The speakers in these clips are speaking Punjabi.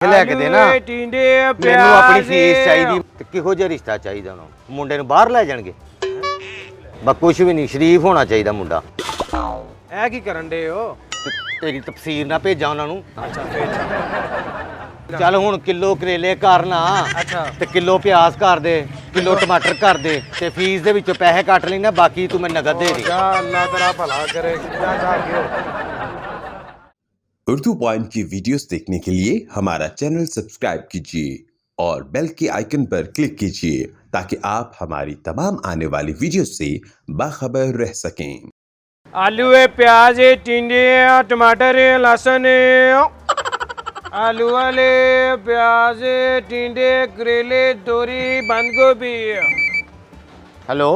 ਲੈ ਕੇ ਦੇ ਨਾ ਮੈਨੂੰ ਆਪਣੀ ਫੀਸ ਚਾਹੀਦੀ ਤੇ ਕਿਹੋ ਜਿਹਾ ਰਿਸ਼ਤਾ ਚਾਹੀਦਾ ਉਹਨਾਂ ਨੂੰ ਮੁੰਡੇ ਨੂੰ ਬਾਹਰ ਲੈ ਜਾਣਗੇ ਬਸ ਕੁਝ ਵੀ ਨਹੀਂ ਸ਼ਰੀਫ ਹੋਣਾ ਚਾਹੀਦਾ ਮੁੰਡਾ ਇਹ ਕੀ ਕਰਨ ਦੇ ਹੋ ਤੇਰੀ ਤਫਸੀਰ ਨਾ ਭੇਜਾਂ ਉਹਨਾਂ ਨੂੰ ਅੱਛਾ ਫੇਰ ਚੱਲ ਹੁਣ ਕਿਲੋ ਕਰੇਲੇ ਕਰਨਾ ਅੱਛਾ ਤੇ ਕਿਲੋ ਪਿਆਜ਼ ਕਰ ਦੇ ਕਿਲੋ ਟਮਾਟਰ ਕਰ ਦੇ ਤੇ ਫੀਸ ਦੇ ਵਿੱਚੋਂ ਪੈਸੇ ਕੱਟ ਲੈਣਾ ਬਾਕੀ ਤੂੰ ਮੈਨੂੰ ਨਗਦ ਦੇ ਦੇ ਜਾ ਅੱਲਾਹ तेरा भला करे जा जाके उर्दू पॉइंट की वीडियोस देखने के लिए हमारा चैनल सब्सक्राइब कीजिए और बेल के आइकन पर क्लिक कीजिए ताकि आप हमारी तमाम आने वाली वीडियोस से बाखबर रह सकें। आलू है प्याज है टिंडे है टमाटर है लहसुन है आलू वाले प्याज है टिंडे करेले तोरी बंद गोभी ਹੈਲੋ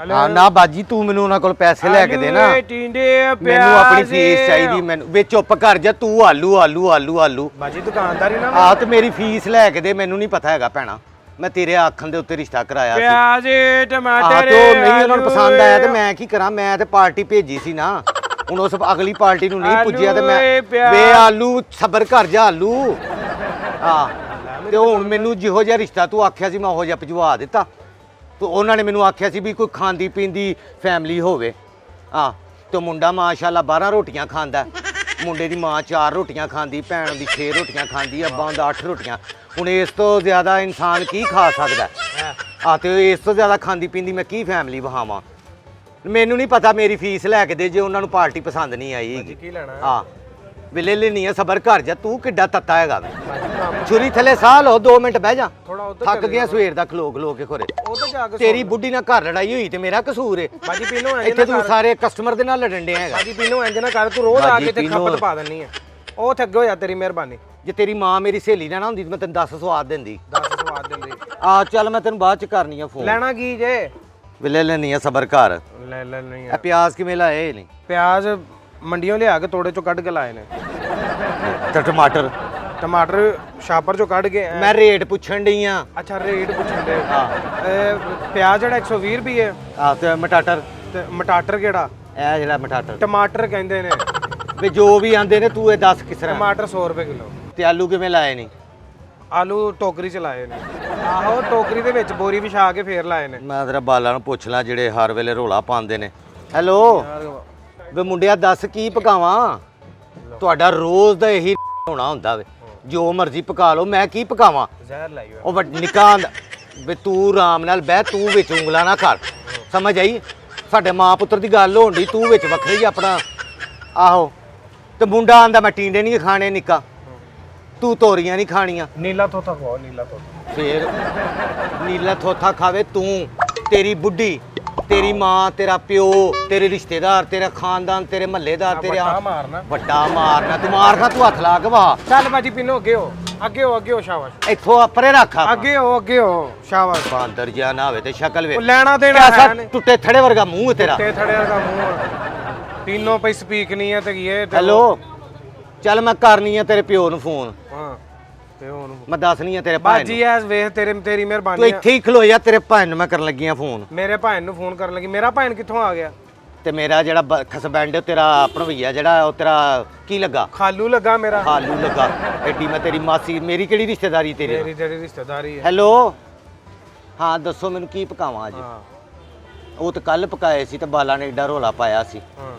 ਹਾਂ ਨਾ ਬਾਜੀ ਤੂੰ ਮੈਨੂੰ ਉਹਨਾਂ ਕੋਲ ਪੈਸੇ ਲੈ ਕੇ ਦੇ ਨਾ टिंडे ਮੈਨੂੰ ਆਪਣੀ ਫੀਸ ਚਾਹੀਦੀ ਮੈਨੂੰ ਵੇ ਚੁੱਪ ਕਰ ਜਾ ਤੂੰ ਆਲੂ ਆਲੂ ਆਲੂ ਆਲੂ ਬਾਜੀ ਦੁਕਾਨਦਾਰੀ ਨਾ ਆ ਤੇ ਮੇਰੀ ਫੀਸ ਲੈ ਕੇ ਦੇ ਮੈਨੂੰ ਨਹੀਂ ਪਤਾ ਹੈਗਾ ਭੈਣਾ ਮੈਂ ਤੇਰੇ ਆਖਣ ਦੇ ਉੱਤੇ ਰਿਸ਼ਤਾ ਕਰਾਇਆ ਸੀ प्याज है टमाटर ਤੇ ਉਹ ਨਹੀਂ ਉਹਨਾਂ ਨੂੰ ਪਸੰਦ ਆਇਆ ਤੇ ਮੈਂ ਕੀ ਕਰਾਂ ਮੈਂ ਤੇ ਪਾਰਟੀ ਭੇਜੀ ਸੀ ਨਾ ਹੁਣ ਉਸ ਅਗਲੀ ਪਾਰਟੀ ਨੂੰ ਨਹੀਂ ਪੁੱਜਿਆ ਤੇ ਮੈਂ ਵੇ ਆਲੂ ਸਬਰ ਕਰ ਜਾ ਆਲੂ ਹਾਂ ਤੇ ਹੁਣ ਮੈਨੂੰ ਜਿਹੋ ਜਿਹਾ ਰਿਸ਼ਤਾ ਤੂੰ ਆਖਿਆ ਸੀ ਮੈਂ ਉਹੋ ਜਿਹਾ ਭਜਵਾ ਦਿੱਤਾ ਤੇ ਉਹਨਾਂ ਨੇ ਮੈਨੂੰ ਆਖਿਆ ਸੀ ਵੀ ਕੋਈ ਖਾਂਦੀ ਪੀਂਦੀ ਫੈਮਿਲੀ ਹੋਵੇ ਹਾਂ ਤੇ ਮੁੰਡਾ ਮਾਸ਼ਾਅੱਲਾ 12 ਰੋਟੀਆਂ ਖਾਂਦਾ ਮੁੰਡੇ ਦੀ ਮਾਂ 4 ਰੋਟੀਆਂ ਖਾਂਦੀ ਭੈਣ ਦੀ 6 ਰੋਟੀਆਂ ਖਾਂਦੀ ਅੱਬਾ ਦਾ 8 ਰੋਟੀਆਂ ਹੁਣ ਇਸ ਤੋਂ ਜ਼ਿਆਦਾ ਇਨਸਾਨ ਕੀ ਖਾ ਸਕਦਾ ਆ ਤੇ ਇਸ ਤੋਂ ਜ਼ਿਆਦਾ ਖਾਂਦੀ ਪੀਂਦੀ ਮੈਂ ਕੀ ਫੈਮਿਲੀ ਵਹਾਵਾਂ ਮੈਨੂੰ ਨਹੀਂ ਪਤਾ ਮੇਰੀ ਫੀਸ ਲੈ ਕੇ ਦੇ ਜੇ ਉਹਨਾਂ ਨੂੰ ਪਾਰਟੀ ਪਸੰਦ ਨਹੀਂ ਆਈ ਹੈਗੀ ਕੀ ਲੈਣਾ ਹਾਂ ਵੇਲੇ ਲੈਣੀ ਆ ਸਬਰ ਕਰ ਜਾ ਤੂੰ ਕਿੱਡਾ ਤੱਤਾ ਹੈਗਾ ਛੁਰੀ ਥੱਲੇ ਸਾਹ ਲਓ 2 ਮਿੰਟ ਬਹਿ ਜਾ ਥੋੜਾ ਉਧਰ ਥੱਕ ਗਿਆ ਸਵੇਰ ਦਾ ਖਲੋ ਕੇ ਖੋਰੇ ਉਹ ਤਾਂ ਜਾ ਕੇ ਤੇਰੀ ਬੁੱਢੀ ਨਾਲ ਘਰ ਲੜਾਈ ਹੋਈ ਤੇ ਮੇਰਾ ਕਸੂਰ ਏ ਬਾਜੀ ਪੀਨੋ ਇੱਥੇ ਤੂੰ ਸਾਰੇ ਕਸਟਮਰ ਦੇ ਨਾਲ ਲੜਨ ਡਿਆ ਹੈਗਾ ਬਾਜੀ ਪੀਨੋ ਇੰਜ ਨਾ ਕਰ ਤੂੰ ਰੋਜ਼ ਆ ਕੇ ਤੇ ਖਪਤ ਪਾ ਦਿੰਨੀ ਆ ਉਹ ਥੱਗੇ ਹੋ ਜਾ ਤੇਰੀ ਮਿਹਰਬਾਨੀ ਜੇ ਤੇਰੀ ਮਾਂ ਮੇਰੀ ਸਹੇਲੀ ਨਾ ਹੁੰਦੀ ਤੇ ਮੈਂ ਤੈਨੂੰ 10 ਸਵਾਦ ਦਿੰਦੀ 10 ਸਵਾਦ ਦਿੰਦੇ ਆ ਚੱਲ ਮੈਂ ਤੈਨੂੰ ਬਾਅਦ ਚ ਕਰਨੀ ਆ ਫੋਨ ਲੈਣਾ ਕੀ ਜੇ ਵੇਲੇ ਲੈਣੀ ਆ ਸਬਰ ਕਰ ਲੈ ਨਹੀਂ ਇਹ ਪਿਆਜ਼ ਕਿਵੇਂ ਲਾਏ ਨਹੀਂ ਪਿਆਜ਼ ਮੰਡੀੋਂ ਲਿਆ ਕੇ ਤੋੜੇ ਚੋਂ ਕੱਢ ਕੇ ਲਾਏ ਨੇ ਤੇ ਟਮਾਟਰ ਟਮਾਟਰ ਛਾਪਰ ਚੋਂ ਕੱਢ ਕੇ ਮੈਂ ਰੇਟ ਪੁੱਛਣ ਡਈ ਆ ਅੱਛਾ ਰੇਟ ਪੁੱਛਣ ਦੇ ਪਿਆਜ਼ ਜਿਹੜਾ 120 ਰੁਪਏ ਆ ਤੇ ਮਟਾਟਰ ਤੇ ਮਟਾਟਰ ਕਿਹੜਾ ਇਹ ਜਿਹੜਾ ਮਟਾਟਰ ਟਮਾਟਰ ਕਹਿੰਦੇ ਨੇ ਵੀ ਜੋ ਵੀ ਆਂਦੇ ਨੇ ਤੂੰ ਇਹ ਦੱਸ ਕਿਸ ਤਰ੍ਹਾਂ ਟਮਾਟਰ 100 ਰੁਪਏ ਕਿਲੋ ਤੇ ਆਲੂ ਕਿਵੇਂ ਲਾਏ ਨਹੀਂ ਆਲੂ ਟੋਕਰੀ ਚ ਲਾਏ ਨੇ ਆਹੋ ਟੋਕਰੀ ਦੇ ਵਿੱਚ ਬੋਰੀ ਵਿਛਾ ਕੇ ਫੇਰ ਲਾਏ ਨੇ ਮੈਂ ਤੇਰਾ ਬਾਲਾਂ ਨੂੰ ਪੁੱਛ ਲਾਂ ਜਿਹੜੇ ਹਰ ਵੇਲੇ ਰੋਲਾ ਪਾਉਂਦੇ ਨੇ ਹੈਲੋ ਵੇ ਮੁੰਡਿਆ ਦੱਸ ਕੀ ਪਕਾਵਾਂ ਤੁਹਾਡਾ ਰੋਜ਼ ਦਾ ਇਹੀ ਹੋਣਾ ਹੁੰਦਾ ਵੇ ਜੋ ਮਰਜ਼ੀ ਪਕਾ ਲਓ ਮੈਂ ਕੀ ਪਕਾਵਾਂ ਜ਼ਹਿਰ ਲਾਈ ਹੋਈ ਉਹ ਨਿਕਾਹ ਵੇ ਤੂੰ ਆਰਾਮ ਨਾਲ ਬਹਿ ਤੂੰ ਵਿੱਚ ਉਂਗਲਾਂ ਨਾ ਕਰ ਸਮਝ ਆਈ ਸਾਡੇ ਮਾਂ ਪੁੱਤਰ ਦੀ ਗੱਲ ਹੋਣ ਦੀ ਤੂੰ ਵਿੱਚ ਵੱਖਰੀ ਆਪਣਾ ਆਹੋ ਤੇ ਮੁੰਡਾ ਆਂਦਾ ਮੈਂ ਟੀਂਡੇ ਨਹੀਂ ਖਾਣੇ ਨਿੱਕਾ ਤੂੰ ਤੋਰੀਆਂ ਨਹੀਂ ਖਾਣੀਆਂ ਨੀਲਾ ਤੋਤਾ ਖਵਾਓ ਨੀਲਾ ਤੋਤਾ ਫੇਰ ਨੀਲਾ ਥੋਥਾ ਖਾਵੇ ਤੂੰ ਤੇਰੀ ਬੁੱਢੀ ਤੇਰੀ ਮਾਂ ਤੇਰਾ ਪਿਓ ਤੇਰੇ ਰਿਸ਼ਤੇਦਾਰ ਤੇਰਾ ਖਾਨਦਾਨ ਤੇਰੇ ਮਹੱਲੇਦਾਰ ਤੇਰੇ ਮਾਰਨਾ ਵੱਡਾ ਮਾਰਨਾ ਤੂੰ ਮਾਰਨਾ ਤੂੰ ਹੱਥ ਲਾ ਕੇ ਵਾ ਚੱਲ ਬਾਜੀ ਪੀਨੋ ਅੱਗੇ ਹੋ ਸ਼ਾਬਾਸ਼ ਇੱਥੋਂ ਪਰੇ ਰੱਖ ਅੱਗੇ ਹੋ ਸ਼ਾਬਾਸ਼ ਬਾਂਦਰ ਜਿਹਾ ਨਾ ਹੋਵੇ ਤੇ ਸ਼ਕਲ ਵੇ ਉਹ ਲੈਣਾ ਦੇਣਾ ਐਸਾ ਹੈ ਨੇ ਟੁੱਟੇ ਥੜੇ ਵਰਗਾ ਮੂੰਹ ਹੈ ਤੇਰਾ ਤੇ ਥੜਿਆ ਦਾ ਮੂੰਹ ਪੀਨੋ ਪਈ ਸਪੀਕ ਨਹੀਂ ਹੈ ਤੇ ਇਹ ਹੈਲੋ ਚੱਲ ਮੈਂ ਕਰਨੀ ਆ ਤੇਰੇ ਪਿਓ ਨੂੰ ਫੋਨ ਹਾਂ ਤੇ ਉਹਨੂੰ ਮੈਂ ਦੱਸਣੀ ਆ ਤੇਰੇ ਭਾਈ ਬਾਜੀ ਐਸ ਵੇਖ ਤੇਰੀ ਤੂੰ ਮਿਹਰਬਾਨੀ ਇੱਥੇ ਹੀ ਖਲੋ ਜਾ ਤੇਰੇ ਭਾਈ ਨੂੰ ਮੈਂ ਕਰਨ ਲੱਗੀ ਆ ਫੋਨ ਮੇਰੇ ਭਾਈ ਨੂੰ ਫੋਨ ਕਰਨ ਲੱਗੀ ਮੇਰਾ ਭਾਈ ਕਿੱਥੋਂ ਆ ਗਿਆ ਤੇ ਮੇਰਾ ਜਿਹੜਾ ਖਸਬੈਂਡ ਤੇਰਾ ਭਣਵਈਆ ਜਿਹੜਾ ਉਹ ਤੇਰਾ ਕੀ ਲੱਗਾ ਖਾਲੂ ਲੱਗਾ ਮੇਰਾ ਹਾਲੂ ਲੱਗਾ ਐਡੀ ਮੈਂ ਤੇਰੀ ਮਾਸੀ ਮੇਰੀ ਕਿਹੜੀ ਰਿਸ਼ਤੇਦਾਰੀ ਤੇਰੇ ਮੇਰੀ ਜਿਹੜੀ ਰਿਸ਼ਤੇਦਾਰੀ ਹੈ ਹੈਲੋ ਹਾਂ ਦੱਸੋ ਮੈਨੂੰ ਕੀ ਪਕਾਵਾਂ ਅੱਜ ਹਾਂ ਉਹ ਤਾਂ ਕੱਲ ਪਕਾਏ ਸੀ ਤੇ ਬਾਲਾ ਨੇ ਏਡਾ ਰੋਲਾ ਪਾਇਆ ਸੀ ਹਾਂ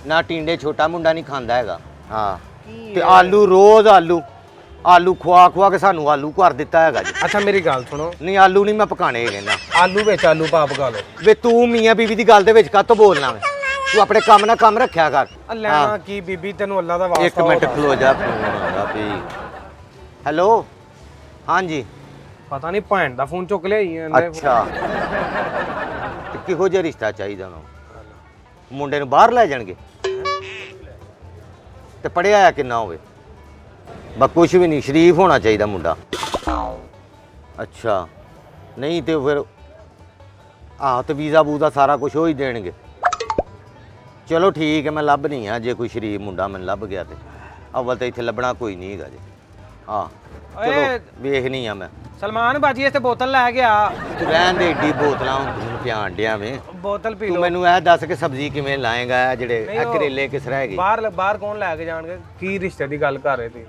ਨਾ ਟਿੰਡੇ ਛੋਟਾ ਮੁੰਡਾ ਨਹੀਂ ਖਾਂਦਾ ਹੈਗਾ ਹਾਂ ਤੇ ਆਲੂ ਰੋਜ਼ ਆਲੂ ਖਵਾ ਕੇ ਸਾਨੂੰ ਆਲੂ ਕਰ ਦਿੱਤਾ ਹੈਗਾ ਜੀ ਅੱਛਾ ਮੇਰੀ ਗੱਲ ਸੁਣੋ ਨਹੀਂ ਆਲੂ ਨਹੀਂ ਮੈਂ ਪਕਾਣੇ ਹੈਗੇ ਨਾ ਆਲੂ ਵਿੱਚ ਆਲੂ ਪਾ ਪਕਾ ਲਓ ਵੇ ਤੂੰ ਮੀਆਂ ਬੀਬੀ ਦੀ ਗੱਲ ਦੇ ਵਿੱਚ ਕਾਹਤੋਂ ਬੋਲਣਾ ਵੇ ਤੂੰ ਆਪਣੇ ਕੰਮ ਨਾਲ ਕੰਮ ਰੱਖਿਆ ਕਰ ਲੈਣਾ ਕੀ ਬੀਬੀ ਤੈਨੂੰ ਅੱਲਾ ਦਾ ਵਾਸਤਾ ਇੱਕ ਮਿੰਟ ਖਲੋ ਜਾ ਫੋਨ ਆਉਂਦਾ ਵੀ ਹੈਲੋ ਹਾਂਜੀ ਪਤਾ ਨਹੀਂ ਭੈਣ ਦਾ ਫੋਨ ਚੁੱਕ ਲਿਆਈ ਅੱਛਾ ਤੇ ਕਿਹੋ ਜਿਹਾ ਰਿਸ਼ਤਾ ਚਾਹੀਦਾ ਉਹਨੂੰ ਮੁੰਡੇ ਨੂੰ ਬਾਹਰ ਲੈ ਜਾਣਗੇ ਤੇ ਪੜਿਆ ਆ ਕਿੰਨਾ ਹੋਵੇ ਬਸ ਕੁਝ ਵੀ ਨਹੀਂ ਸ਼ਰੀਫ ਹੋਣਾ ਚਾਹੀਦਾ ਮੁੰਡਾ ਅੱਛਾ ਨਹੀਂ ਤੇ ਫਿਰ ਤੇ ਵੀਜ਼ਾ ਵੂਜ਼ਾ ਸਾਰਾ ਕੁਝ ਹੋ ਹੀ ਦੇਣਗੇ ਚਲੋ ਠੀਕ ਹੈ ਮੈਂ ਲੱਭ ਨਹੀਂ ਆ ਜੇ ਕੋਈ ਸ਼ਰੀਫ ਮੁੰਡਾ ਮੈਨੂੰ ਲੱਭ ਗਿਆ ਤੇ ਅਵਲ ਤਾਂ ਇੱਥੇ ਲੱਭਣਾ ਕੋਈ ਨਹੀਂ ਹੈਗਾ ਜੇ ਚਲੋ ਵੇਖਣੀ ਆ ਮੈਂ ਸਲਮਾਨ ਬਾਜੀ ਇੱਥੇ ਬੋਤਲ ਲੈ ਗਿਆ ਤੂੰ ਰਹਿਣ ਦੇ ਏਡੀ ਬੋਤਲਾਂ ਹੁਣ ਪਿਆਣ ਡਿਆ ਵੇਂ ਬੋਤਲ ਪੀ ਤੂੰ ਲਓ ਮੈਨੂੰ ਇਹ ਦੱਸ ਕਿ ਸਬਜ਼ੀ ਕਿਵੇਂ ਲਾਏਗਾ ਜਿਹੜੇ ਇਹ ਕਰੇਲੇ ਕਿਸ ਤਰ੍ਹਾਂ ਹੈਗੇ ਬਾਹਰ ਕੌਣ ਲੈ ਕੇ ਜਾਣਗੇ ਕੀ ਰਿਸ਼ਤੇ ਦੀ ਗੱਲ ਕਰ ਰਹੇ ਸੀ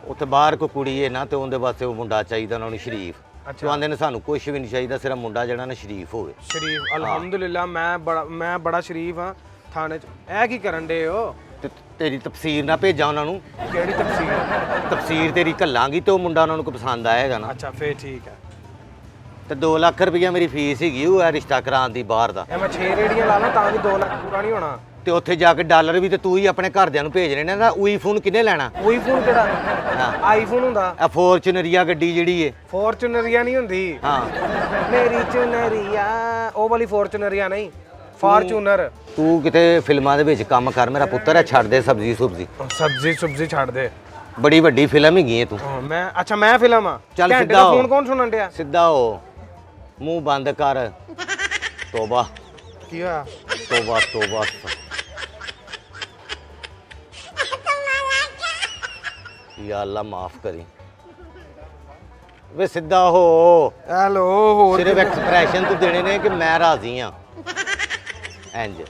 ਉੱਥੇ ਬਾਹਰ ਕੋਈ ਕੁੜੀ ਹੈ ਨਾ ਤੇ ਉਹਦੇ ਵਾਸਤੇ ਉਹ ਮੁੰਡਾ ਚਾਹੀਦਾ ਉਹਨਾਂ ਨੂੰ ਸ਼ਰੀਫ। ਅੱਛਾ। ਉਹ ਆਂਦੇ ਨੇ ਸਾਨੂੰ ਕੁਝ ਵੀ ਨਹੀਂ ਚਾਹੀਦਾ, ਸਿਰਫ ਮੁੰਡਾ ਜਿਹੜਾ ਨਾ ਸ਼ਰੀਫ ਹੋਵੇ। ਸ਼ਰੀਫ ਅਲਹਮਦੁਲਿਲਾ ਮੈਂ ਬੜਾ ਸ਼ਰੀਫ ਹਾਂ ਥਾਣੇ 'ਚ। ਇਹ ਕੀ ਕਰਨ ਦੇ ਹੋ? ਤੇ ਤੇਰੀ ਤਫਸੀਰ ਨਾ ਭੇਜਾਂ ਉਹਨਾਂ ਨੂੰ। ਕਿਹੜੀ ਤਫਸੀਰ? ਤਫਸੀਰ ਤੇਰੀ ਘੱਲਾਂਗੀ ਤੇ ਉਹ ਮੁੰਡਾ ਉਹਨਾਂ ਨੂੰ ਕੋਈ ਪਸੰਦ ਆਏਗਾ ਨਾ। ਅੱਛਾ ਫੇਰ ਠੀਕ ਹੈ। ਤੇ 2 ਲੱਖ ਰੁਪਈਆ ਮੇਰੀ ਫੀਸ ਹੈਗੀ ਉਹ ਹੈ ਰਿਸ਼ਤਾ ਕਰਾਉਣ ਦੀ ਬਾਹਰ ਦਾ। ਇਹ ਮੈਂ 6 ਰੇੜੀਆਂ ਲਾ ਲਾਂ ਤਾਂ ਵੀ 2 ਲੱਖ ਪੂਰਾ ਨਹੀਂ ਹੋਣਾ। ਤੇ ਉੱਥੇ ਜਾ ਕੇ ਡਾਲਰ ਵੀ ਤੇ ਤੂੰ ਹੀ ਆਪਣੇ ਘਰਦਿਆਂ ਨੂੰ ਭੇਜ ਰਹੇ ਨਾ। ਉਹੀ ਫੋਨ ਕਿਹਨੇ ਲੈਣਾ? ਉਹੀ ਫੋਨ ਕਿਹੜਾ? ਹਾਂ ਆਈਫੋਨ ਹੁੰਦਾ। ਆ ਫੋਰਚੂਨਰੀਆ ਗੱਡੀ ਜਿਹੜੀ ਏ। ਫੋਰਚੂਨਰੀਆ ਨਹੀਂ ਹੁੰਦੀ। ਹਾਂ ਮੇਰੀ ਚੁਨਰੀਆ ਉਹ ਵਾਲੀ ਫੋਰਚੂਨਰੀਆ ਨਹੀਂ, ਫਾਰਚੂਨਰ। ਤੂੰ ਕਿਤੇ ਫਿਲਮਾਂ ਦੇ ਵਿੱਚ ਕੰਮ ਕਰ ਮੇਰਾ ਪੁੱਤਰ ਹੈ, ਛੱਡ ਦੇ ਸਬਜ਼ੀ ਸੁਬਜ਼ੀ। ਸਬਜ਼ੀ ਛੱਡ ਦੇ। ਬੜੀ ਵੱਡੀ ਫਿਲਮ ਹੈਗੀ ਏ ਤੂੰ। ਮੈਂ ਫਿਲਮ ਆ। ਚੱਲ ਘੰਟੇ ਸਿੱਧਾ ਦਾ ਹੋ। ਫੋਨ ਕੌਣ ਸੁਣਨ ਡਿਆ? ਸਿੱਧਾ ਹੋ, ਮੂੰਹ ਬੰਦ ਕਰ। ਤੋਬਾ ਕੀ ਹੋਇਆ? ਤੋਬਾ ਤੋਬਾ। ਯਾ ਅੱਲਾ ਮਾਫ ਕਰੀ। ਵੇ ਸਿੱਧਾ ਹੋ। ਹੈਲੋ ਹੋਰ ਸਿਰਫ ਐਕਸਪ੍ਰੈਸ਼ਨ ਤੂੰ ਦੇਣੇ ਨੇ ਕਿ ਮੈਂ ਰਾਜ਼ੀ ਆ। ਇੰਜ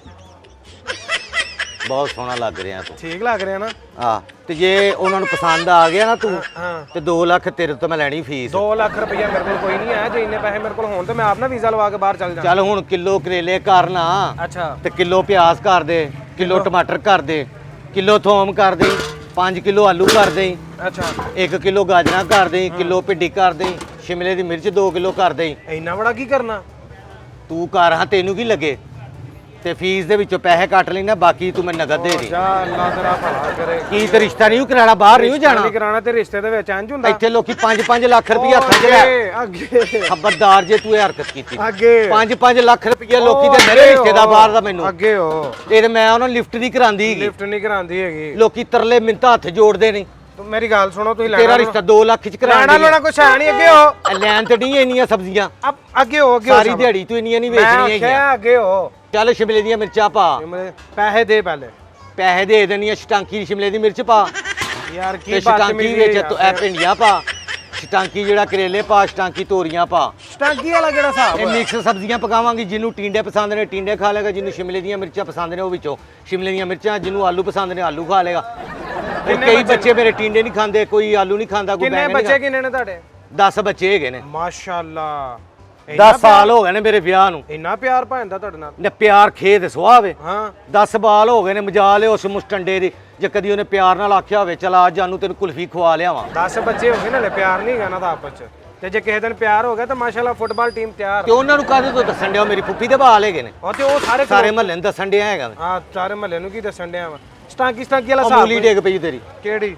ਬਹੁਤ ਸੋਹਣਾ ਲੱਗ ਰਿਹਾ ਤੂੰ। ਠੀਕ ਲੱਗ ਰਿਹਾ ਨਾ? ਆ ਤੇ ਜੇ ਉਹਨਾਂ ਨੂੰ ਪਸੰਦ ਆ ਗਿਆ ਨਾ ਤੂੰ ਹਾਂ। ਤੇ 2 ਲੱਖ ਤੇਰੇ ਤੋਂ ਮੈਂ ਲੈਣੀ ਫੀਸ। 2 ਲੱਖ ਰੁਪਈਆ ਮੇਰੇ ਕੋਲ ਕੋਈ ਨਹੀਂ ਹੈ। ਜੇ ਇੰਨੇ ਪੈਸੇ ਮੇਰੇ ਕੋਲ ਹੋਣ ਤੇ ਮੈਂ ਆਪ ਨਾ ਵੀਜ਼ਾ ਲਵਾ ਕੇ ਬਾਹਰ ਚੱਲ ਜਾ। ਚੱਲ ਹੁਣ ਕਿਲੋ ਕਰੇਲੇ ਕਰ ਨਾ। ਅੱਛਾ ਤੇ ਕਿਲੋ ਪਿਆਜ਼ ਕਰ ਦੇ, ਕਿਲੋ ਟਮਾਟਰ ਕਰ ਦੇ, ਕਿਲੋ ਥੋਮ ਕਰ ਦੇ, 5 ਕਿਲੋ ਆਲੂ ਕਰ ਦੇ, ਅੱਛਾ 1 ਕਿਲੋ ਗਾਜਰਾਂ ਕਰ ਦੇ, ਕਿਲੋ ਭਿੰਡੀ ਕਰ ਦੇ, ਸ਼ਿਮਲੇ ਦੀ ਮਿਰਚ 2 ਕਿਲੋ ਕਰ ਦੇ। ਇੰਨਾ ਬੜਾ ਕੀ ਕਰਨਾ? ਤੂੰ ਕਰ ਹਾਂ, ਤੈਨੂੰ ਕੀ ਲੱਗੇ? ਤੇ ਫੀਸ ਦੇ ਵਿੱਚੋਂ ਪੈਸੇ ਕੱਟ ਲੈਣਾ, ਬਾਕੀ ਤੂੰ ਮੈਨੂੰ ਨਗਦ ਦੇ ਦੇ। ਜਾ ਅੱਲਾ ਤੇਰਾ ਭਲਾ ਕਰੇ। ਕੀ ਤੇ ਰਿਸ਼ਤਾ ਨਹੀਂ ਕਰਾਣਾ, ਬਾਹਰ ਨਹੀਂ ਜਾਣਾ। ਨਹੀਂ ਕਰਾਣਾ ਤੇ ਰਿਸ਼ਤੇ ਦੇ ਵਿੱਚ ਇੰਜ ਹੁੰਦਾ। ਇੱਥੇ ਲੋਕੀ 5-5 ਲੱਖ ਰੁਪਇਆ ਹੱਥਾਂ 'ਚ ਲੈ। ਅੱਗੇ ਖਬਰਦਾਰ ਜੇ ਤੂੰ ਇਹ ਹਰਕਤ ਕੀਤੀ। ਅੱਗੇ 5-5 ਲੱਖ ਰੁਪਇਆ ਲੋਕੀ ਦੇ ਮੇਰੇ ਰਿਸ਼ਤੇ ਦਾ ਬਾਹਰ ਦਾ ਮੈਨੂੰ। ਅੱਗੇ ਹੋ। ਇਹ ਤੇ ਮੈਂ ਉਹਨਾਂ ਨੂੰ ਲਿਫਟ ਨਹੀਂ ਕਰਾਂਦੀ ਹੈਗੀ। ਲਿਫਟ ਨਹੀਂ ਕਰਾਂਦੀ ਹੈਗੀ। ਲੋਕੀ ਤਰਲੇ ਮਿੰਤਾ ਹੱਥ ਜੋੜਦੇ ਨੇ। ਤੂੰ ਮੇਰੀ ਗੱਲ ਸੁਣੋ, ਤੁਸੀਂ ਤੇਰਾ ਰਿਸ਼ਤਾ 2 ਲੱਖ 'ਚ ਲੈਣਾ ਕਰਾਣਾ। ਕੁਛ ਹੈ ਨਹੀਂ। ਅੱਗੇ ਹੋ। ਲੈਣ ਤੇ ਨਹੀਂ ਇੰਨੀਆਂ ਸਬਜ਼ੀਆਂ। ਅੱਗੇ ਹੋ। ਅੱਗੇ ਹੋ। ਸਾਰੀ ਦਿਹਾੜੀ ਤੂੰ ਇੰਨੀਆਂ ਨਹੀਂ ਮੈਂ ਵੇਚਣੀਆਂ ਹੈਗੀਆਂ। ਆਖਿਆ ਅੱਗੇ ਹੋ। ਚੱਲ ਸ਼ਿਮਲੇ ਦੀਆਂ ਮਿਰਚਾਂ ਪਾ। ਪੈਸੇ ਦੇ ਪਹਿਲੇ। ਪੈਸੇ ਦੇ ਦੇਣੀਆਂ। ਸ਼ਟਾਂਕੀ ਸ਼ਿਮਲੇ ਦੀ ਮਿਰਚ ਪਾ ਯਾਰ ਕੀ ਤੇ ਸ਼ਟਾਂਕੀ ਵਿੱਚ ਇਹ ਭਿੰਡੀਆਂ ਪਾ। ਸ਼ਟਾਂਕੀ ਜਿਹੜਾ ਕਰੇਲੇ ਪਾ, ਸ਼ਟਾਂਕੀ ਤੋਰੀਆਂ ਪਾ। ਸ਼ਟਾਂਕੀ ਵਾਲਾ ਕਿਹੜਾ ਹਿਸਾਬ ਇਹ ਹੈ? ਮਿਕਸ ਸਬਜ਼ੀਆਂ ਪਕਾਵਾਂਗੀ। ਜਿਹਨੂੰ ਟਿੰਡੇ ਪਸੰਦ ਨੇ ਟਿੰਡੇ ਖਾ ਲੇਗਾ, ਜਿਹਨੂੰ ਸ਼ਿਮਲੇ ਦੀਆਂ ਮਿਰਚਾਂ ਪਸੰਦ ਨੇ ਉਹ ਵਿੱਚੋਂ ਸ਼ਿਮਲੇ ਦੀਆਂ ਮਿਰਚਾਂ, ਜਿਹਨੂੰ ਆਲੂ ਪਸੰਦ ਨੇ ਆਲੂ ਖਾ ਲੇਗਾ। ਕਈ ਬੱਚੇ ਮੇਰੇ ਟਿੰਡੇ ਨਹੀਂ ਖਾਂਦੇ, ਕੋਈ ਆਲੂ ਨਹੀਂ ਖਾਂਦਾ, ਕੋਈ ਕਿੰਨੇ ਬੱਚੇ ਕਿੰਨੇ ਨੇ ਤੁਹਾਡੇ? 10 ਬੱਚੇ ਹੈਗੇ ਨੇ। ਮਾਸ਼ਾਅੱਲਾ। 10 ਸਾਲ ਹੋ ਗਏ ਨੇ ਮੇਰੇ ਵਿਆਹ ਨੂੰ। ਇੰਨਾ ਪਿਆਰ ਭਾਂਦਾ ਤੁਹਾਡੇ ਨਾਲ? ਨੇ ਪਿਆਰ ਖੇਦ ਸੁਆਵੇ। ਹਾਂ 10 ਬਾਲ ਹੋ ਗਏ ਨੇ। ਮਜਾਲ ਉਸ ਮੁਸਟੰਡੇ ਦੇ ਜੇ ਕਦੀ ਉਹਨੇ ਪਿਆਰ ਨਾਲ ਆਖਿਆ ਹੋਵੇ ਚਲ ਅੱਜ ਜਾਨੂੰ ਤੈਨੂੰ ਕੁਲਫੀ ਖਵਾ ਲਿਆਵਾਂ। 10 ਬੱਚੇ ਹੋ ਗਏ ਨਾਲੇ ਪਿਆਰ ਨਹੀਂ ਹੈਗਾ ਨਾ ਤਾਂ ਆਪਸ ਚ। ਤੇ ਜੇ ਕਿਸੇ ਦਿਨ ਪਿਆਰ ਹੋ ਗਿਆ ਤਾਂ ਮਾਸ਼ਾਅੱਲਾ ਫੁੱਟਬਾਲ ਟੀਮ ਤਿਆਰ। ਤੇ ਉਹਨਾਂ ਨੂੰ ਕਾਹਦੇ ਤੋਂ ਦੱਸਣ ਡਿਆ? ਮੇਰੀ ਫੁੱਫੀ ਦੇ ਬਾਲ ਹੈਗੇ ਨੇ। ਉਹ ਤੇ ਉਹ ਸਾਰੇ ਮਹੱਲੇ ਨੂੰ ਦੱਸਣ ਡਿਆ ਹੈਗਾ। ਹਾਂ ਸਾਰੇ ਮਹੱਲੇ ਨੂੰ ਕੀ ਦੱਸਣ ਡਿਆ ਵਾ? ਸਟਾਂਕੀ ਵਾਲਾ ਹਿਸਾਬ। ਅਮੂਲੀ ਡੇਗ ਪਈ ਤੇਰੀ। ਕਿਹੜੀ?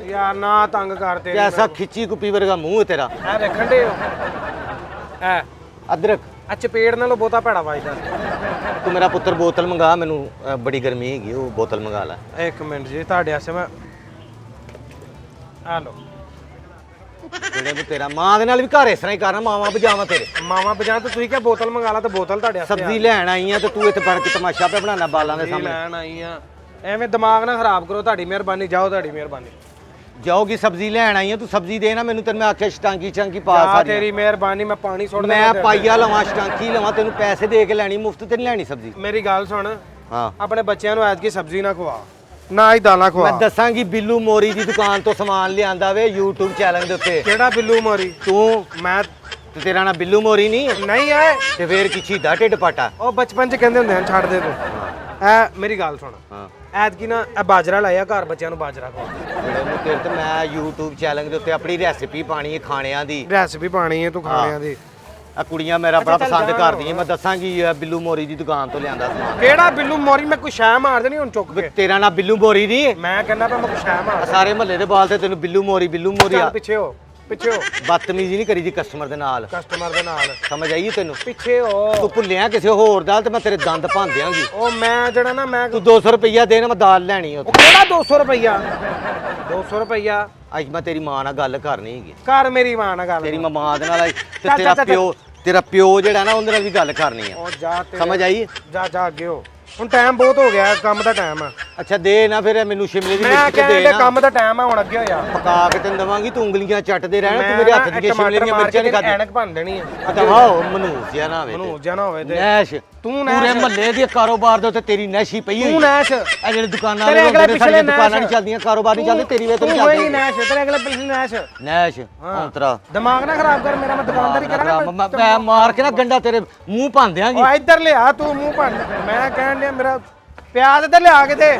ਯਾਰ ਨਾ ਤੰਗ ਕਰ ਤੇਰੀ। ਐਸਾ ਖਿੱਚੀ ਕੁੱਪੀ ਵਰਗਾ ਮੂੰਹ ਹੈ ਤੇਰਾ। ਐ ਵੇਖਣ ਦੇ ਹੋ ਐ ਅਦਰਕ ਆ ਚਪੇੜ ਨਾਲੋਂ ਬਹੁਤਾ ਭੈੜਾ ਵੱਜਦਾ। ਤੂੰ ਮੇਰਾ ਪੁੱਤਰ ਬੋਤਲ ਮੰਗਾ, ਮੈਨੂੰ ਬੜੀ ਗਰਮੀ ਹੈਗੀ, ਉਹ ਬੋਤਲ ਮੰਗਾ ਲੈ। 1 ਮਿੰਟ ਜੀ ਤੁਹਾਡੇ ਵਾਸਤੇ ਮੈਂ ਆ ਲੋ। ਜਿਹੜੇ ਵੀ ਤੇਰਾ ਮਾਂ ਦੇ ਨਾਲ ਵੀ ਘਰ ਇਸ ਤਰ੍ਹਾਂ ਹੀ ਕਰਨਾ, ਮਾਵਾਂ ਬਜਾਵਾਂ ਤੇਰੇ। ਮਾਮਾ ਬਜਾ ਤੇ ਤੁਸੀਂ ਕਿਹਾ ਬੋਤਲ ਮੰਗਾ ਲਾ ਤੇ ਬੋਤਲ ਤੁਹਾਡੇ ਵਾਸਤੇ ਸਬਜ਼ੀ ਲੈਣ ਆਈ ਆ ਤੇ ਤੂੰ ਇੱਥੇ ਬਣ ਕੇ ਤਮਾਸ਼ਾ ਪਿਆ ਬਣਾਉਣਾ ਬਾਲਾਂ ਦੇ ਸਾਹਮਣੇ। ਲੈਣ ਆਈ ਆ। ਐਵੇਂ ਦਿਮਾਗ ਨਾ ਖਰਾਬ ਕਰੋ। ਤੁਹਾਡੀ ਮਿਹਰਬਾਨੀ। ਜਾਓ ਤੁਹਾਡੀ ਮਿਹਰਬਾਨੀ। ਜਾਓਗੀ ਸਬਜ਼ੀ ਲੈਣ ਆਈ ਆ, ਤੂੰ ਸਬਜ਼ੀ ਦੇ ਨਾ ਮੈਨੂੰ। ਤੈਨੂੰ ਮੈਂ ਆਖਿਆ ਸ਼ਟਾਂਕੀ ਚੰਕੀ ਪਾ ਆ ਸਾਰੀ। ਤੇਰੀ ਮਿਹਰਬਾਨੀ। ਮੈਂ ਪਾਣੀ ਸੁੱਟ ਮੈਂ ਪਾਈਆ ਲਵਾਂ ਸ਼ਟਾਂਕੀ ਲਵਾਂ, ਤੈਨੂੰ ਪੈਸੇ ਦੇ ਕੇ ਲੈਣੀ, ਮੁਫਤ ਤੇ ਨਹੀਂ ਲੈਣੀ ਸਬਜ਼ੀ। ਮੇਰੀ ਗੱਲ ਸੁਣ। ਹਾਂ ਆਪਣੇ ਬੱਚਿਆਂ ਨੂੰ ਐਤਕੀ ਸਬਜ਼ੀ ਨਾ ਖਵਾ, ਨਾ ਹੀ ਦਾਲਾਂ ਖਵਾ। ਮੈਂ ਦੱਸਾਂਗੀ ਬਿੱਲੂ ਮੋਰੀ ਦੀ ਦੁਕਾਨ ਤੋਂ ਸਮਾਨ ਲਿਆਂਦਾ ਵੇ YouTube ਚੈਨਲ ਦੇ ਉੱਤੇ। ਕਿਹੜਾ ਬਿੱਲੂ ਮੋਰੀ? ਤੂੰ ਮੈਂ ਤੇ ਤੇਰਾ ਨਾਂ ਬਿੱਲੂ ਮੋਰੀ ਨਹੀਂ ਨਹੀਂ ਐ। ਤੇ ਫੇਰ ਕੀ ਛੀਦਾ ਢਿੱਡ ਪਾਟਾ। ਉਹ ਬਚਪਨ ਚ ਕਹਿੰਦੇ ਹੁੰਦੇ ਹਨ ਛੱਡ ਦੇ ਤੂੰ। ਐ ਮੇਰੀ ਗੱਲ ਸੁਣ। ਹਾਂ ਐਤਕੀ ਨਾ ਇਹ ਬਾਜਰਾ ਲਾਇਆ ਘਰ, ਬੱਚਿਆਂ ਨੂੰ ਬਾਜਰਾ ਖਵਾ। ਜਿਹੜੇ ਨੂੰ ਤੇਰੇ ਤੇ ਮੈਂ YouTube ਚੈਨਲ ਦੇ ਉੱਤੇ ਆਪਣੀ ਰੈਸਿਪੀ ਪਾਣੀ ਹੈ ਖਾਣਿਆਂ ਦੀ। ਰੈਸਿਪੀ ਪਾਣੀ ਹੈ ਤੂੰ ਖਾਣਿਆਂ ਦੀ। ਆ ਕੁੜੀਆਂ ਮੇਰਾ ਬੜਾ ਚੱਲ ਪਸੰਦ ਜਾਣ ਕਰਦੀਆਂ। ਮੈਂ ਦੱਸਾਂਗੀ ਬਿੱਲੂ ਮੋਰੀ ਦੀ ਦੁਕਾਨ ਤੋਂ ਲਿਆਂਦਾ ਸਮਾਨ। ਕਿਹੜਾ ਬਿੱਲੂ ਮੋਰੀ? ਮੈਂ ਕੋਈ ਸ਼ੈ ਮਾਰ ਦੇਣੀ ਹੁਣ ਚੁੱਕ ਕੇ। ਤੇਰਾ ਨਾਂ ਬਿੱਲੂ ਮੋਰੀ ਨਹੀਂ। ਮੈਂ ਕਹਿੰਦਾ ਮੈਂ ਕੋਈ ਸ਼ੈ ਮਾਰ। ਸਾਰੇ ਮਹੱਲੇ ਦੇ ਬਾਲ ਤੇ ਤੈਨੂੰ ਬਿੱਲੂ ਮੋਰੀ ਚੱਲ ਆ। ਪਿੱਛੇ ਹੋ, ਪਿੱਛੇ ਹੋ। ਬਦਤਮੀਜ਼ੀ ਨਹੀਂ ਕਰੀਦੀ ਕਸਟਮਰ ਦੇ ਨਾਲ। ਕਸਟਮਰ ਦੇ ਨਾਲ ਸਮਝ ਆਈ ਤੈਨੂੰ? ਪਿੱਛੇ ਹੋ। ਤੂੰ ਭੁੱਲਿਆ ਕਿਸੇ ਹੋਰ ਦਾ ਤੇ ਮੈਂ ਤੇਰੇ ਦੰਦ ਭੰਨ ਦਿਆਂਗੀ। ਉਹ ਮੈਂ ਜਿਹੜਾ ਨਾ ਮੈਂ ਤੂੰ 200 ਰੁਪਈਆ ਦੇ ਨਾ, ਮੈਂ ਦਾਲ ਲੈਣੀ ਉਹ ਕਿਹੜਾ 200 ਰੁਪਈਆ? 200 ਰੁਪਈਆ? ਅੱਜ ਮੈਂ ਤੇਰੀ ਮਾਂ ਨਾਲ ਗੱਲ ਕਰਨੀ ਹੈਗੀ। ਕਰ ਮੇਰੀ ਮਾਂ ਨਾਲ ਗੱਲ। ਤੇਰੀ ਮਾਂ ਦੇ ਨਾਲ ਤੇ ਚੱਲ, ਤੇਰਾ ਚੱਲ। ਤੇਰਾ ਪਿਓ ਜਿਹੜਾ ਨਾ ਉਹਦੇ ਨਾਲ ਵੀ ਗੱਲ ਕਰਨੀ ਆ। ਉਹ ਜਾ ਤੇ ਸਮਝ ਆਈ? ਜਾ ਅੱਗੇ ਹੋ। ਹੁਣ ਟਾਈਮ ਬਹੁਤ ਹੋ ਗਿਆ, ਕੰਮ ਦਾ ਟਾਈਮ ਆ। ਅੱਛਾ ਦੇ ਨਾ ਫਿਰ ਮੈਨੂੰ ਸ਼ਿਮਲੇ ਦੀ ਮੈਂ ਮਿਰਚ ਤੇ ਦੇ ਕਹਿੰਦਾ ਨਾ। ਕੰਮ ਦਾ ਟਾਈਮ ਆ, ਹੁਣ ਅੱਗੇ ਹੋ ਜਾ। ਪਕਾ ਕੇ ਤੈਨੂੰ ਦਵਾਂਗੀ, ਤੂੰ ਉਂਗਲੀਆਂ ਚੱਟਦੇ ਰਹਿਣਾ। ਤੂੰ ਮੇਰੇ ਹੱਥ ਦੀਆਂ ਸ਼ਿਮਲੇ ਦੀਆਂ ਮਿਰਚਾਂ ਨਹੀਂ ਖਾਦੀ। ਐਨਕ ਭੰਨ ਦੇਣੀ ਹੈ। ਦਵਾਓ ਮਨੂਸ ਜਾਂ ਨਾ ਹੋਵੇ। ਮਨੂਸ ਜਾਂ ਨਾ ਹੋਵੇ ਤੇ ਨੈਸ਼ ਤੂੰ ਪੂਰੇ ਮਹੱਲੇ ਦੇ ਕਾਰੋਬਾਰ ਦੇ ਉੱਤੇ ਤੇਰੀ ਨੈਸ਼ੀ ਪਈ ਹੋਈ ਤੂੰ ਨੈਸ਼ ਇਹ ਜਿਹੜੇ ਦੁਕਾਨਾਂ ਤੇਰੇ ਵਾਲੇ ਅਗਲੇ ਹੁੰਦੇ ਨੇ, ਸਾਡੀਆਂ ਪਿਛਲੇ ਦੁਕਾਨਾਂ ਨੈਸ਼। ਨਹੀਂ ਚੱਲਦੀਆਂ, ਕਾਰੋਬਾਰ ਨਹੀਂ ਚੱਲਦੇ, ਤੇਰੀ ਵੇ ਤੇ ਤੂੰ ਚੱਲਦੇ ਹੋਈ ਨੈਸ਼ ਤੇਰੇ ਅਗਲੇ ਪਿਛਲੇ ਨੈਸ਼ ਨੈਸ਼ ਔਂਤਰਾ ਦਿਮਾਗ ਨਾ ਖਰਾਬ ਕਰ ਮੇਰਾ, ਮੈਂ ਦੁਕਾਨਦਾਰੀ ਕਰਾਂਗਾ ਮੈਂ ਮਾਰ ਕੇ ਨਾ ਗੰਡਾ ਤੇਰੇ ਮੂੰਹ ਭੰਨ ਦਿਆਂਗੀ। ਓ ਇੱਧਰ ਲਿਆ ਤੂੰ ਮੂੰਹ ਭੰਨ, ਮੈਂ ਕਹਿਣ ਡਿਆ ਮੇਰਾ ਪਿਆਜ਼ ਇੱਧਰ ਲਿਆ ਕੇ ਦੇ।